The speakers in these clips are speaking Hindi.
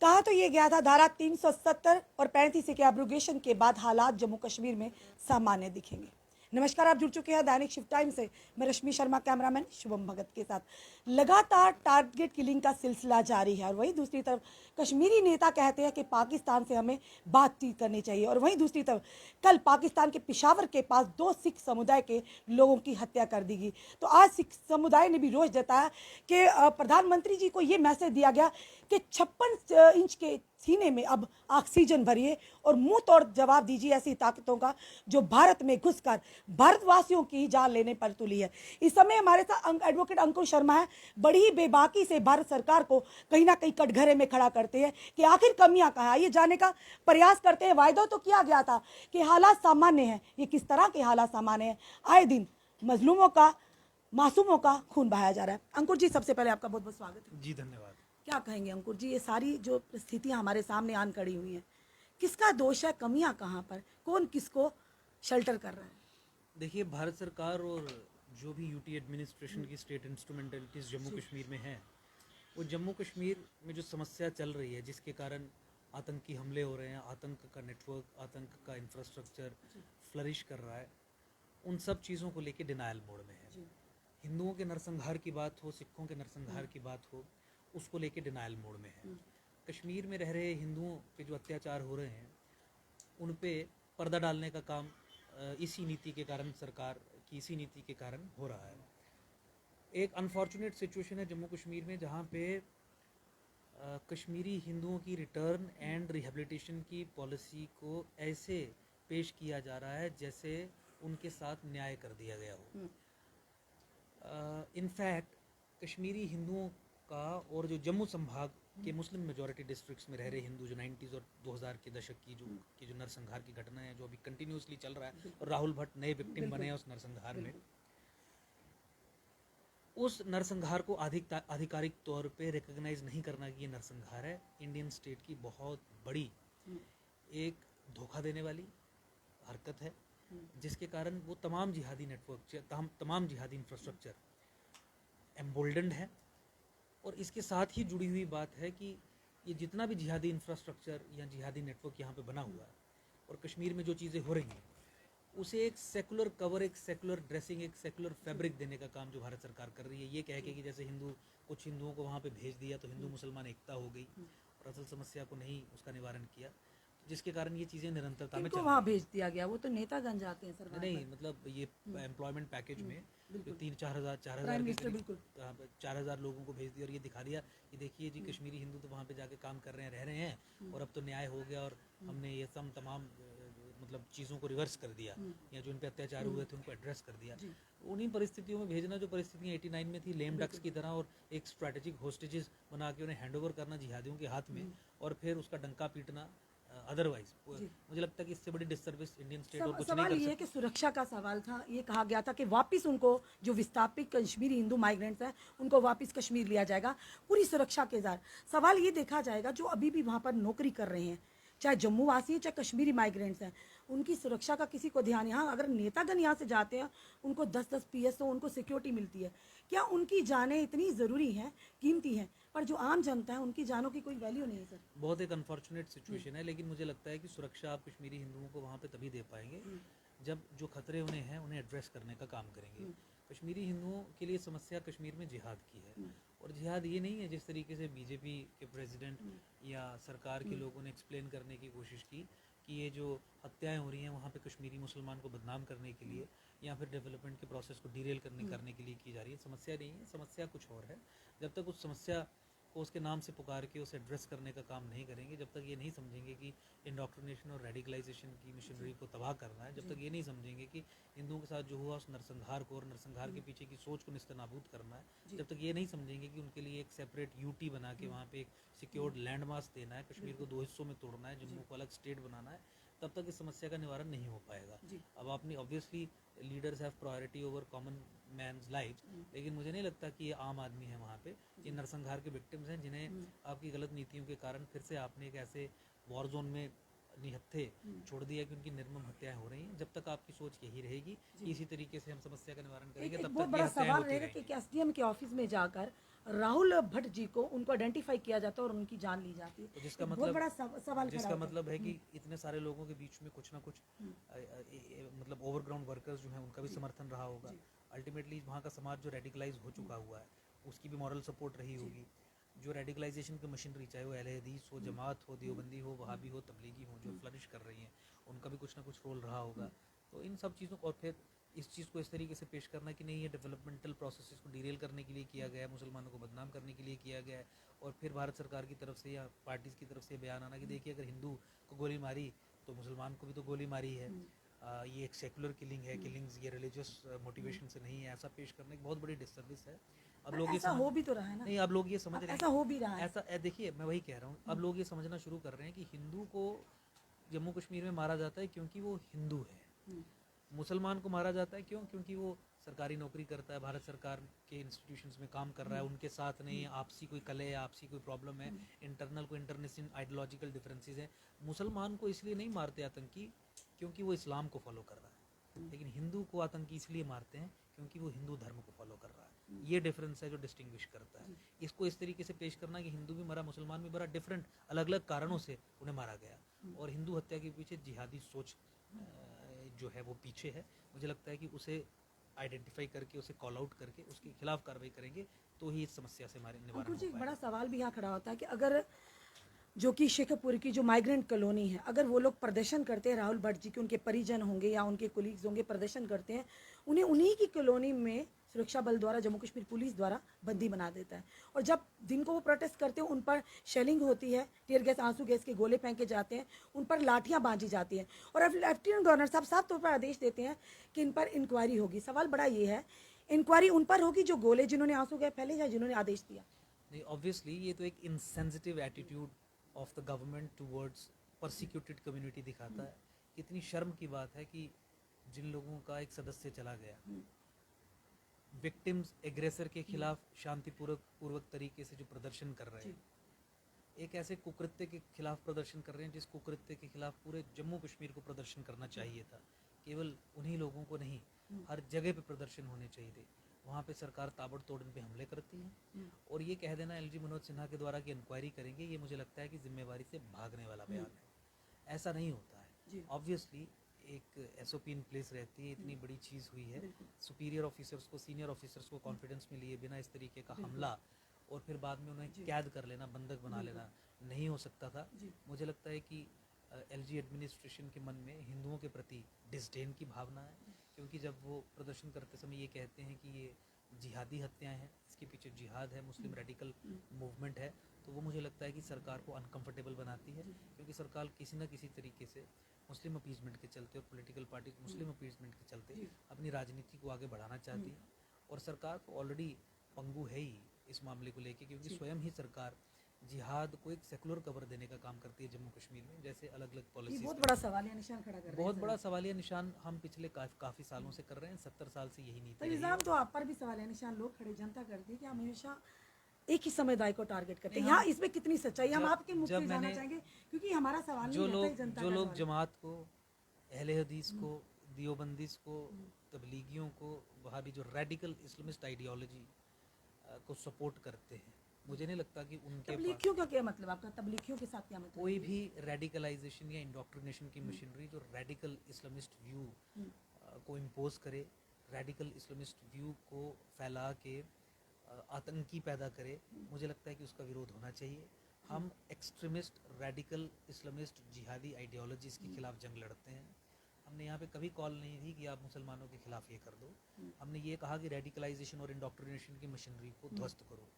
कहा तो ये गया था धारा 370 और 35 के एब्रोगेशन के बाद हालात जम्मू कश्मीर में सामान्य दिखेंगे। नमस्कार, आप जुड़ चुके हैं दैनिक शिफ्ट टाइम से। मैं रश्मि शर्मा, कैमरामैन शुभम भगत के साथ। लगातार टारगेट किलिंग का सिलसिला जारी है और वहीं दूसरी तरफ कश्मीरी नेता कहते हैं कि पाकिस्तान से हमें बातचीत करनी चाहिए, और वहीं दूसरी तरफ कल पाकिस्तान के पिशावर के पास 2 सिख समुदाय के लोगों की हत्या कर दी गई। तो आज सिख समुदाय ने भी रोष जताया कि प्रधानमंत्री जी को ये मैसेज दिया गया कि 56 इंच के सीने में अब ऑक्सीजन भरिए और मुंह तोड़ जवाब दीजिए ऐसी ताकतों का जो भारत में घुसकर भारतवासियों की जान लेने पर तुली है। इस समय हमारे साथ एडवोकेट अंकुर शर्मा है। बड़ी ही बेबाकी से भारत सरकार को कहीं ना कहीं कटघरे में खड़ा करते हैं कि आखिर कमियां कहाँ है, ये जानने का प्रयास करते हैं। वायदा तो किया गया था कि हालात सामान्य हैं, ये किस तरह के हालात सामान्य हैं? आए दिन मजलूमों का, मासूमों का खून बहाया जा रहा है। अंकुर जी, सबसे पहले आपका बहुत बहुत स्वागत है। जी धन्यवाद। क्या कहेंगे अंकुर जी, ये सारी जो स्थितियां हमारे सामने आन खड़ी हुई हैं, किसका दोष है, कमियां कहाँ पर, कौन किसको शेल्टर कर रहा है? देखिए, भारत सरकार और जो भी यूटी एडमिनिस्ट्रेशन की स्टेट इंस्ट्रूमेंटलिटीज़ जम्मू कश्मीर में हैं, वो जम्मू कश्मीर में जो समस्या चल रही है जिसके कारण आतंकी हमले हो रहे हैं, आतंक का नेटवर्क, आतंक का इंफ्रास्ट्रक्चर फ्लरिश कर रहा है, उन सब चीज़ों को लेके डिनायल मोड में है। हिंदुओं के नरसंहार की बात हो, सिखों के नरसंहार की बात हो, उसको लेके डिनायल मोड में है। कश्मीर में रह रहे हिंदुओं पे जो अत्याचार हो रहे हैं उन पे पर्दा डालने का काम इसी नीति के कारण, सरकार की इसी नीति के कारण हो रहा है। एक अनफॉर्चुनेट सिचुएशन है जम्मू कश्मीर में जहाँ पे कश्मीरी हिंदुओं की रिटर्न एंड रिहेबिलिटेशन की पॉलिसी को ऐसे पेश किया जा रहा है जैसे उनके साथ न्याय कर दिया गया हो। इनफैक्ट कश्मीरी हिंदुओं का और जो जम्मू संभाग के मुस्लिम मेजॉरिटी डिस्ट्रिक्ट्स में रह रहे हिंदू, जो 90s और 2000 के दशक की जो नरसंहार की घटना है जो अभी कंटिन्यूसली चल रहा है और राहुल भट्ट नए विक्टिम बने हैं उस नरसंहार में, उस नरसंहार को आधिकारिक तौर पे रिकॉग्नाइज नहीं करना कि ये नरसंहार है, इंडियन स्टेट की बहुत बड़ी एक धोखा देने वाली हरकत है, जिसके कारण वो तमाम जिहादी नेटवर्क, तमाम जिहादी इंफ्रास्ट्रक्चर एम्बोल्डन्ड है। और इसके साथ ही जुड़ी हुई बात है कि ये जितना भी जिहादी इंफ्रास्ट्रक्चर या जिहादी नेटवर्क यहाँ पे बना हुआ है और कश्मीर में जो चीज़ें हो रही हैं उसे एक सेकुलर कवर, एक सेकुलर ड्रेसिंग, एक सेकुलर फैब्रिक देने का काम जो भारत सरकार कर रही है, ये कह के कि जैसे कुछ हिंदुओं को वहाँ पे भेज दिया तो हिंदू मुसलमान एकता हो गई और असल समस्या को नहीं उसका निवारण किया, जिसके कारण ये चीज़ें निरंतरता में चल वहाँ भेज दिया गया, वो तो नेतागण जाते हैं सर। नहीं, मतलब ये एम्प्लॉयमेंट पैकेज में जो 3-4 हजार बिल्कुल 4,000 लोगों को भेज दिया और ये दिखा दिया कि देखिए जी कश्मीरी हिंदू तो वहाँ पे जाके काम कर रहे हैं, रह रहे हैं और अब तो न्याय हो गया और हमने ये तमाम मतलब चीज़ों को रिवर्स कर दिया या जो इन पे अत्याचार हुए थे उनको एड्रेस कर दिया। उन्हीं परिस्थितियों में भेजना जो परिस्थितियाँ 89 में थी, लेम डक्स की तरह, और एक स्ट्रैटेजिक होस्टेजेस बना के उन्हें हैंडओवर करना जिहादियों के हाथ में और फिर उसका डंका पीटना, अदरवाइज मुझे लगता है कि इससे बड़ी डिस्टर्बेंस इंडियन स्टेट और कुछ नहीं कर सकती। सवाल ये कि सुरक्षा का सवाल था। ये कहा गया था कि वापस उनको, जो विस्थापित कश्मीरी हिंदू माइग्रेंट्स हैं, उनको वापस कश्मीर लिया जाएगा पूरी सुरक्षा के साथ। सवाल ये देखा जाएगा जो अभी भी वहाँ पर नौकरी कर रहे हैं, चाहे जम्मू वासी हैं चाहे कश्मीरी माइग्रेंट्स हैं, उनकी सुरक्षा का किसी को ध्यान? यहाँ अगर नेतागण यहाँ से जाते हैं, उनको 10-10 PSO उनको सिक्योरिटी मिलती है, क्या उनकी जानें इतनी ज़रूरी हैं, कीमती हैं, पर जो आम जनता है उनकी जानों की कोई वैल्यू नहीं है सर? बहुत एक अनफॉर्चुनेट सिचुएशन है, लेकिन मुझे लगता है कि सुरक्षा आप कश्मीरी हिंदुओं को वहाँ पे तभी दे पाएंगे जब जो खतरे उन्हें हैं उन्हें एड्रेस करने का काम करेंगे। कश्मीरी हिंदुओं के लिए समस्या कश्मीर में जिहाद की है, और जिहाद ये नहीं है जिस तरीके से बीजेपी के प्रेसिडेंट या सरकार के लोगों ने एक्सप्लेन करने की कोशिश की कि ये जो हत्याएं हो रही हैं वहाँ पे कश्मीरी मुसलमान को बदनाम करने के लिए या फिर डेवलपमेंट के प्रोसेस को डीरेल करने के लिए की जा रही है। समस्या नहीं है, समस्या कुछ और है। जब तक उस समस्या को उसके नाम से पुकार के उसे एड्रेस करने का काम नहीं करेंगे, जब तक ये नहीं समझेंगे कि इंडोक्ट्रिनेशन और रेडिकलाइजेशन की मशीनरी को तबाह करना है, जब तक ये नहीं समझेंगे कि हिंदुओं के साथ जो हुआ उस नरसंहार को और नरसंहार के पीछे की सोच को निस्तनाबूद करना है, जब तक ये नहीं समझेंगे कि उनके लिए एक सेपरेट यूटी बना के वहाँ पे एक सिक्योर्ड लैंड मास देना है, कश्मीर को 2 हिस्सों में तोड़ना है, जम्मू को अलग स्टेट बनाना है, तब तक इस समस्या का निवारण नहीं हो पाएगा। अब आपने obviously leaders have priority over common man's life, लेकिन मुझे नहीं लगता कि ये आम आदमी है वहाँ पे, ये नरसंहार के विक्टिम्स हैं जिन्हें आपकी गलत नीतियों के कारण फिर से आपने एक ऐसे वॉर जोन में निहत्थे छोड़ दिया कि उनकी निर्मम हत्याएं हो रही हैं। जब तक आपकी सोच यही रहेगी कि इसी तरीके से हम समस्या का निवारण करेंगे, तब बहुत तक बड़ा ये हत्याएं सवाल होती रहेगा रहेंगी। कि SDM के ऑफिस में जाकर राहुल भट्ट जी को उनको आइडेंटिफाई किया जाता है और उनकी जान ली जाती है। तो जिसका बहुत मतलब बड़ा सवाल खड़ा जिसका होता है। मतलब है कि इतने सारे लोगों के बीच में कुछ ना कुछ मतलब ओवरग्राउंड वर्कर्स जो हैं उनका भी समर्थन रहा होगा। अल्टीमेटली वहाँ का समाज जो रेडिकलाइज हो चुका हुआ है उसकी भी मॉरल सपोर्ट रही होगी। जो रेडिकलाइजेशन की मशीनरी, चाहे वो अहले हदीस हो, जमात हो, देवबंदी हो, वहाबी हो, तबलीगी हो, जो फ्लरिश कर रही हैं, उनका भी कुछ ना कुछ रोल रहा होगा। तो इन सब चीज़ों और फिर इस चीज़ को इस तरीके से पेश करना कि नहीं ये डेवलपमेंटल प्रोसेस को डीरेल करने के लिए किया गया है, मुसलमानों को बदनाम करने के लिए किया गया है, और फिर भारत सरकार की तरफ से या पार्टीज़ की तरफ से बयान आना कि देखिए अगर हिंदू को गोली मारी तो मुसलमान को भी तो गोली मारी है, ये एक सेकुलर किलिंग है, किलिंग्स ये रिलीजियस मोटिवेशन से नहीं है, ऐसा पेश करना एक बहुत बड़ी डिसर्विस है। अब लोग ये ऐसा हो भी तो रहा है ना, नहीं, अब लोग ये समझ रहे हैं, ऐसा हो भी रहा है। ऐसा देखिए मैं वही कह रहा हूँ, अब लोग ये समझना शुरू कर रहे हैं कि हिंदू को जम्मू कश्मीर में मारा जाता है क्योंकि वो हिंदू है, मुसलमान को मारा जाता है क्यों? क्योंकि वो सरकारी नौकरी करता है, भारत सरकार के इंस्टीट्यूशंस में काम कर रहा है, उनके साथ नहीं आपसी कोई कलह है, आपसी कोई प्रॉब्लम है, इंटरनल कोई इंटरनेशनल आइडियोलॉजिकल डिफरेंसेस हैं। मुसलमान को इसलिए नहीं मारते आतंकी क्योंकि वो इस्लाम को फॉलो कर रहा है, लेकिन हिंदू को आतंकी इसलिए मारते हैं क्योंकि वो हिंदू धर्म को फॉलो कर रहा है। ये डिफरेंस है जो डिस्टिंग्विश करता है। इसको इस तरीके से पेश करना कि हिंदू भी मरा, मुसलमान भी मरा, डिफरेंट अलग अलग कारणों से उन्हें मारा गया, और हिंदू हत्या के पीछे जिहादी सोच जो है वो पीछे है। मुझे लगता है कि उसे आइडेंटिफाई करके, उसे कॉल आउट करके उसके खिलाफ कार्रवाई करेंगे तो ही इस समस्या से हमारे निवारण अंकुर जी, हो एक बड़ा पाएगा। सवाल भी यहाँ खड़ा होता है कि अगर जो कि शेखपुर की जो माइग्रेंट कॉलोनी है, अगर वो लोग प्रदर्शन करते हैं, राहुल भट्ट जी के उनके परिजन होंगे या उनके कोलीग्स होंगे, प्रदर्शन करते हैं, उन्हें उन्हीं की कॉलोनी में सुरक्षा बल द्वारा, जम्मू कश्मीर पुलिस द्वारा बंदी बना देता है, और जब दिन को वो प्रोटेस्ट करते हैं उन पर शेलिंग होती है, टीयर गैस, आंसू गैस के गोले फेंके जाते हैं, उन पर लाठियां बांधी जाती हैं, और अब लेफ्टिनेंट गवर्नर साहब साफ तौर पर आदेश देते हैं कि इन पर इंक्वायरी होगी। सवाल बड़ा ये है, इंक्वायरी उन पर होगी जो गोले, जिन्होंने आंसू गैस फैले या जिन्होंने आदेश दिया? नहीं, ऑब्वियसली ये तो एक insensitive attitude of the government towards persecuted community दिखाता है। कितनी शर्म की बात है कि जिन लोगों का एक सदस्य चला गया, विक्टिम्स एग्रेसर के खिलाफ शांतिपूर्वक तरीके से जो प्रदर्शन कर रहे हैं, एक ऐसे कुकृत्य के खिलाफ प्रदर्शन कर रहे हैं जिस कुकृत्य के खिलाफ पूरे जम्मू कश्मीर को प्रदर्शन करना चाहिए था। केवल उन्हीं लोगों को नहीं, हर जगह पे प्रदर्शन होने चाहिए थे। वहाँ पे सरकार ताबड़तोड़ इन पे हमले करती है, और ये कह देना एलजी मनोज सिन्हा के द्वारा कि इंक्वायरी करेंगे, ये मुझे लगता है कि जिम्मेवारी से भागने वाला बयान है। ऐसा नहीं होता है। ऑब्वियसली एक एसओपी इन प्लेस रहती है, इतनी बड़ी चीज़ हुई है, सुपीरियर ऑफिसर्स को, सीनियर ऑफिसर्स को कॉन्फिडेंस में लिए बिना इस तरीके का हमला और फिर बाद में उन्हें कैद कर लेना, बंधक बना लेना नहीं हो सकता था। मुझे लगता है कि एलजी एडमिनिस्ट्रेशन के मन में हिंदुओं के प्रति डिसडेन की भावना है, क्योंकि जब वो प्रदर्शन करते समय ये कहते हैं कि ये जिहादी हत्याएं हैं, इसके पीछे जिहाद है, मुस्लिम रेडिकल मूवमेंट है, तो वो मुझे लगता है कि सरकार को अनकंफर्टेबल बनाती है, क्योंकि सरकार किसी न किसी तरीके से मुस्लिम अपीजमेंट के चलते और पॉलिटिकल पार्टी मुस्लिम अपीजमेंट के चलते अपनी राजनीति को आगे बढ़ाना चाहती है। और सरकार तो ऑलरेडी पंगु है ही इस मामले को लेके, क्योंकि स्वयं ही सरकार जिहाद को एक सेकुलर कवर देने का काम करती है जम्मू कश्मीर में, जैसे अलग अलग ये पॉलिसीज। बहुत बड़ा सवालिया निशान खड़ा कर रहे हैं। बहुत बड़ा सवालिया निशान हम पिछले काफ़ी सालों से कर रहे हैं, 70 साल से यही नीति तो रही है। इल्जाम तो आप पर भी सवालिया निशान लोग खड़े जनता करती है कि हम हमेशा एक ही समुदाय को टारगेट करते हैं। यहाँ इसमें कितनी सच्चाई, हम आपके मुख से जानना चाहेंगे, क्योंकि हमारा सवाल नहीं रहता है जनता का जो लोग सवाल। जमात को, अहले हदीस को, दियोबंदीस को, तबलीगियों को, वहाँ भी जो रेडिकल इस्लामिस्ट आइडियोलॉजी को सपोर्ट करते हैं, मुझे नहीं लगता कि उनके पास तबलीगियों का क्या मतलब, आपका तबलीगियों के साथ क्या मतलब? कोई भी रेडिकलाइजेशन या इंडोक्ट्रिनेशन की मशीनरी जो रेडिकल इस्लामिस्ट व्यू को इम्पोज करे, रेडिकल इस्लामिस्ट व्यू को फैला के आतंकी पैदा करे, मुझे लगता है कि उसका विरोध होना चाहिए। हम एक्सट्रीमिस्ट, रेडिकल इस्लामिस्ट, जिहादी आइडियोलॉजीज़ के खिलाफ जंग लड़ते हैं। हमने यहाँ पे कभी कॉल नहीं दी कि आप मुसलमानों के खिलाफ ये कर दो। हमने ये कहा कि रेडिकलाइजेशन और इंडोक्ट्रिनेशन की मशीनरी को ध्वस्त करो।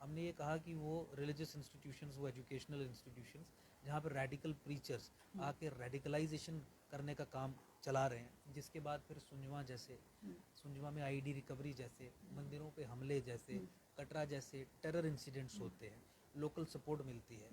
हमने ये कहा कि वो रिलीजियस इंस्टीट्यूशंस, वो एजुकेशनल इंस्टीट्यूशंस जहाँ पर रेडिकल प्रीचर्स आके रेडिकलाइजेशन करने का काम चला रहे हैं, जिसके बाद फिर सुंजवा में आईडी रिकवरी जैसे, मंदिरों पे हमले जैसे, कटरा जैसे टेरर इंसिडेंट्स होते हैं, लोकल सपोर्ट मिलती है,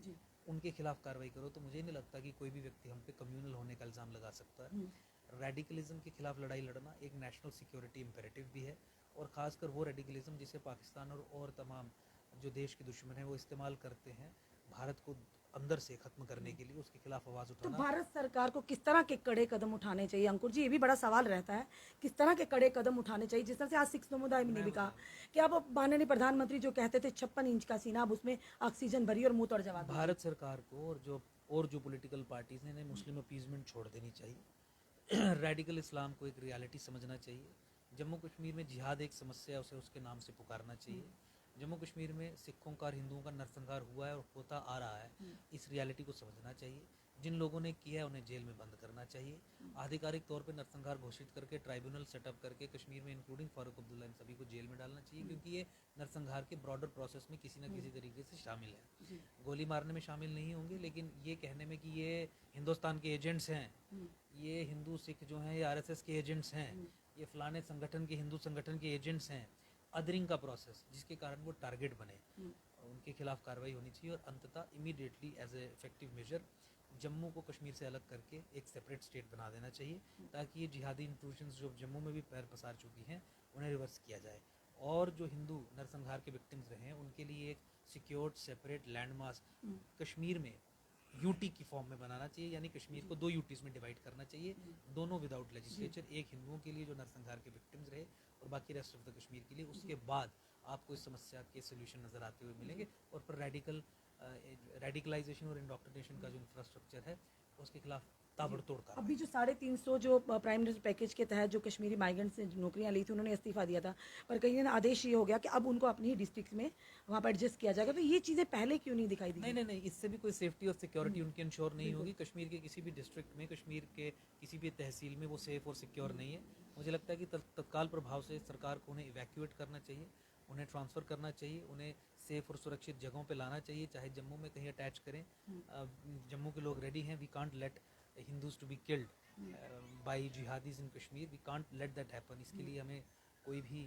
उनके खिलाफ कार्रवाई करो। तो मुझे नहीं लगता कि कोई भी व्यक्ति हम पे कम्युनल होने का इल्ज़ाम लगा सकता है। रेडिकलिज्म के खिलाफ लड़ाई लड़ना एक नेशनल सिक्योरिटी इम्पेरेटिव भी है, और ख़ासकर वो रेडिकलिज्म जिसे पाकिस्तान और तमाम जो देश के दुश्मन हैं वो इस्तेमाल करते हैं भारत को अंदर से खत्म करने के लिए उसके खिलाफ आवाज़ तो उठाना। भारत सरकार को किस तरह के कड़े कदम उठाने चाहिए अंकुर जी, ये भी बड़ा सवाल रहता है, किस तरह के कड़े कदम उठाने चाहिए? जिस तरह से आज सिख समुदाय ने भी कहा कि अब माननीय प्रधानमंत्री जो कहते थे 56 इंच का सीना, अब उसमें ऑक्सीजन भरी और मुंह तोड़ जवाब दीजिए। भारत सरकार को और जो पॉलिटिकल पार्टीज हैं, इन्हें मुस्लिम अपीजमेंट छोड़ देनी चाहिए। रेडिकल इस्लाम को एक रियलिटी समझना चाहिए। जम्मू कश्मीर में जिहाद एक समस्या है, उसे उसके नाम से पुकारना चाहिए। जम्मू कश्मीर में सिखों का और हिंदुओं का नरसंहार हुआ है और होता आ रहा है, इस रियलिटी को समझना चाहिए। जिन लोगों ने किया है उन्हें जेल में बंद करना चाहिए। आधिकारिक तौर पे नरसंहार घोषित करके ट्राइब्यूनल सेटअप करके कश्मीर में इंक्लूडिंग फारूक अब्दुल्ला इन सभी को जेल में डालना चाहिए, क्योंकि ये नरसंहार के ब्रॉडर प्रोसेस में किसी न किसी तरीके से शामिल है। गोली मारने में शामिल नहीं होंगे, लेकिन ये कहने में कि ये हिंदुस्तान के एजेंट्स हैं, ये हिंदू सिख जो हैं ये आरएसएस के एजेंट्स हैं, ये फलाने संगठन के हिंदू संगठन के एजेंट्स हैं, अदरिंग का प्रोसेस जिसके कारण वो टारगेट बने, उनके खिलाफ कार्रवाई होनी चाहिए। और अंततः immediately as a effective measure Jammu को कश्मीर से अलग करके एक सेपरेट स्टेट बना देना चाहिए, ताकि ये जिहादी इंट्रूजन्स जो जम्मू में भी पैर पसार चुकी हैं उन्हें रिवर्स किया जाए। और जो हिंदू नरसंहार के विक्टिम्स रहे हैं उनके लिए एक secured separate land mass Kashmir में यूटी की फॉर्म में बनाना चाहिए, यानी कश्मीर को 2 यूटीज में डिवाइड करना चाहिए, दोनों विदाउट लेजिस्लेचर। एक हिंदुओं के लिए जो नरसंहार के विक्टिम्स रहे और बाकी रेस्ट ऑफ द कश्मीर के लिए। उसके बाद आपको इस समस्या के सोल्यूशन नज़र आते हुए मिलेंगे। और फिर रेडिकलाइजेशन और इंडोक्ट्रिनेशन का जो इंफ्रास्ट्रक्चर है उसके खिलाफ ताबड़तोड़ का। अभी जो 350 जो प्राइम मिनिस्टर पैकेज के तहत जो कश्मीरी माइग्रेंट्स से नौकरियां ली थी, उन्होंने इस्तीफा दिया था, पर कहीं ना आदेश ये हो गया कि अब उनको अपनी ही डिस्ट्रिक्ट में वहाँ पर एडजस्ट किया जाएगा। तो ये चीज़ें पहले क्यों नहीं दिखाई दी? नहीं, इससे भी कोई सेफ्टी और सिक्योरिटी उनकी इंश्योर नहीं होगी। कश्मीर के किसी भी डिस्ट्रिक्ट में, कश्मीर के किसी भी तहसील में वो सेफ और सिक्योर नहीं है। मुझे लगता है कि तत्काल प्रभाव से सरकार को उन्हें इवैक्यूएट करना चाहिए, उन्हें ट्रांसफ़र करना चाहिए, उन्हें सेफ और सुरक्षित जगहों पे लाना चाहिए, चाहे जम्मू में कहीं अटैच करें। जम्मू के लोग रेडी हैं। We can't let Hindus to be killed by jihadis in Kashmir, we can't let that happen. इसके लिए हमें कोई भी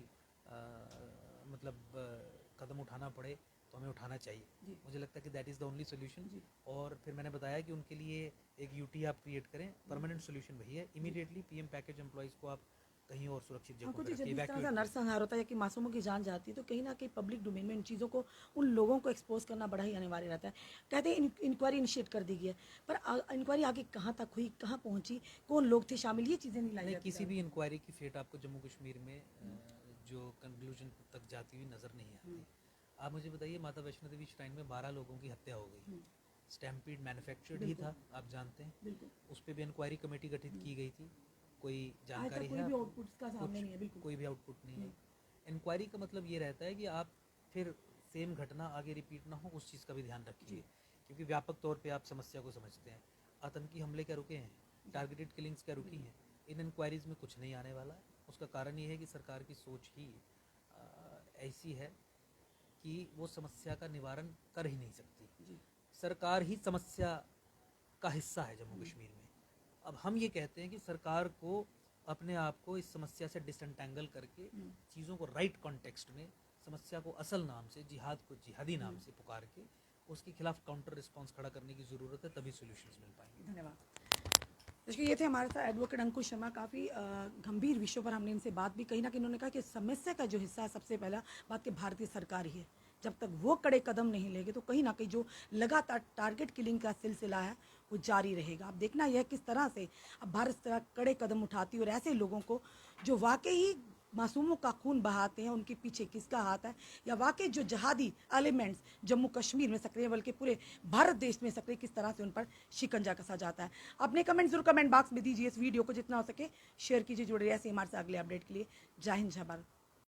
कदम उठाना पड़े तो हमें उठाना चाहिए। मुझे लगता है कि that is the only solution. और फिर मैंने बताया कि उनके लिए एक यूटी आप क्रिएट करें, परमानेंट सोल्यूशन वही है। इमीडिएटली पीएम पैकेज एम्प्लॉइज़ को आप कहीं और सुरक्षित जगह कुछ पर जब इस तरह रखिए। का नरसंहार होता है कि मासूमों की जान जाती है, तो कहीं ना कहीं पब्लिक डोमेन में इन चीज़ों को, उन लोगों को एक्सपोज करना बड़ा ही अनिवार्य रहता है। कहते हैं इंक्वायरी इनिशिएट कर दी गई है, पर इंक्वायरी आगे कहाँ तक हुई, कहाँ पहुँची, कौन लोग थे शामिल, ये चीज़ें नहीं लाई नहीं, जाती। किसी भी इंक्वायरी की फेट आपको जम्मू कश्मीर में जो कंक्लूजन तक जाती हुई नज़र नहीं आती। आप मुझे बताइए, माता वैष्णो देवी श्राइन में 12 लोगों की हत्या हो गई। स्टैम्पीड मैन्युफैक्चर्ड ही था, आप जानते हैं। बिल्कुल। उस पर भी इंक्वायरी कमेटी गठित की गई थी। कोई आज जानकारी तक कोई है भी आपको? आउटपुट का सामने नहीं है। बिल्कुल कोई भी आउटपुट नहीं है। इंक्वायरी का मतलब ये रहता है कि आप फिर सेम घटना आगे रिपीट ना हो, उस चीज़ का भी ध्यान रखिए, क्योंकि व्यापक तौर पे आप समस्या को समझते हैं। आतंकी हमले क्या रुके हैं, टारगेटेड किलिंग्स क्या रुकी हैं, इन इंक्वायरीज़ में कुछ नहीं आने वाला है। उसका कारण ये है कि सरकार की सोच ही ऐसी है कि वो समस्या का निवारण कर ही नहीं सकती। सरकार ही समस्या का हिस्सा है जम्मू कश्मीर में। अब हम ये कहते हैं कि सरकार को अपने आप को इस समस्या से डिसएंटेंगल करके चीज़ों को राइट कॉन्टेक्स्ट में, समस्या को असल नाम से, जिहाद को जिहादी नाम से पुकार के उसके खिलाफ काउंटर रिस्पांस खड़ा करने की ज़रूरत है, तभी सॉल्यूशंस मिल पाएंगे। धन्यवाद। देखिए, ये थे हमारे साथ एडवोकेट अंकुश शर्मा। काफ़ी गंभीर विषयों पर हमने इनसे बात भी कही ना कि इन्होंने कहा कि समस्या का जो हिस्सा है सबसे पहला बात कि भारतीय सरकार ही है। जब तक वो कड़े कदम नहीं लेंगे तो कहीं ना कहीं जो लगातार टारगेट किलिंग का सिलसिला है वो जारी रहेगा। अब देखना यह किस तरह से अब भारत सरकार कड़े कदम उठाती है और ऐसे लोगों को जो वाकई मासूमों का खून बहाते हैं उनके पीछे किसका हाथ है, या वाकई जो जहादी एलिमेंट्स जम्मू कश्मीर में सक्रिय बल्कि पूरे भारत देश में सक्रिय, किस तरह से उन पर शिकंजा कसा जाता है। अपने कमेंट जरूर कमेंट बॉक्स में दीजिए। इस वीडियो को जितना हो सके शेयर कीजिए। जुड़े रहिए ऐसे हमारे से अगले अपडेट के लिए। जय हिंद, जय भारत।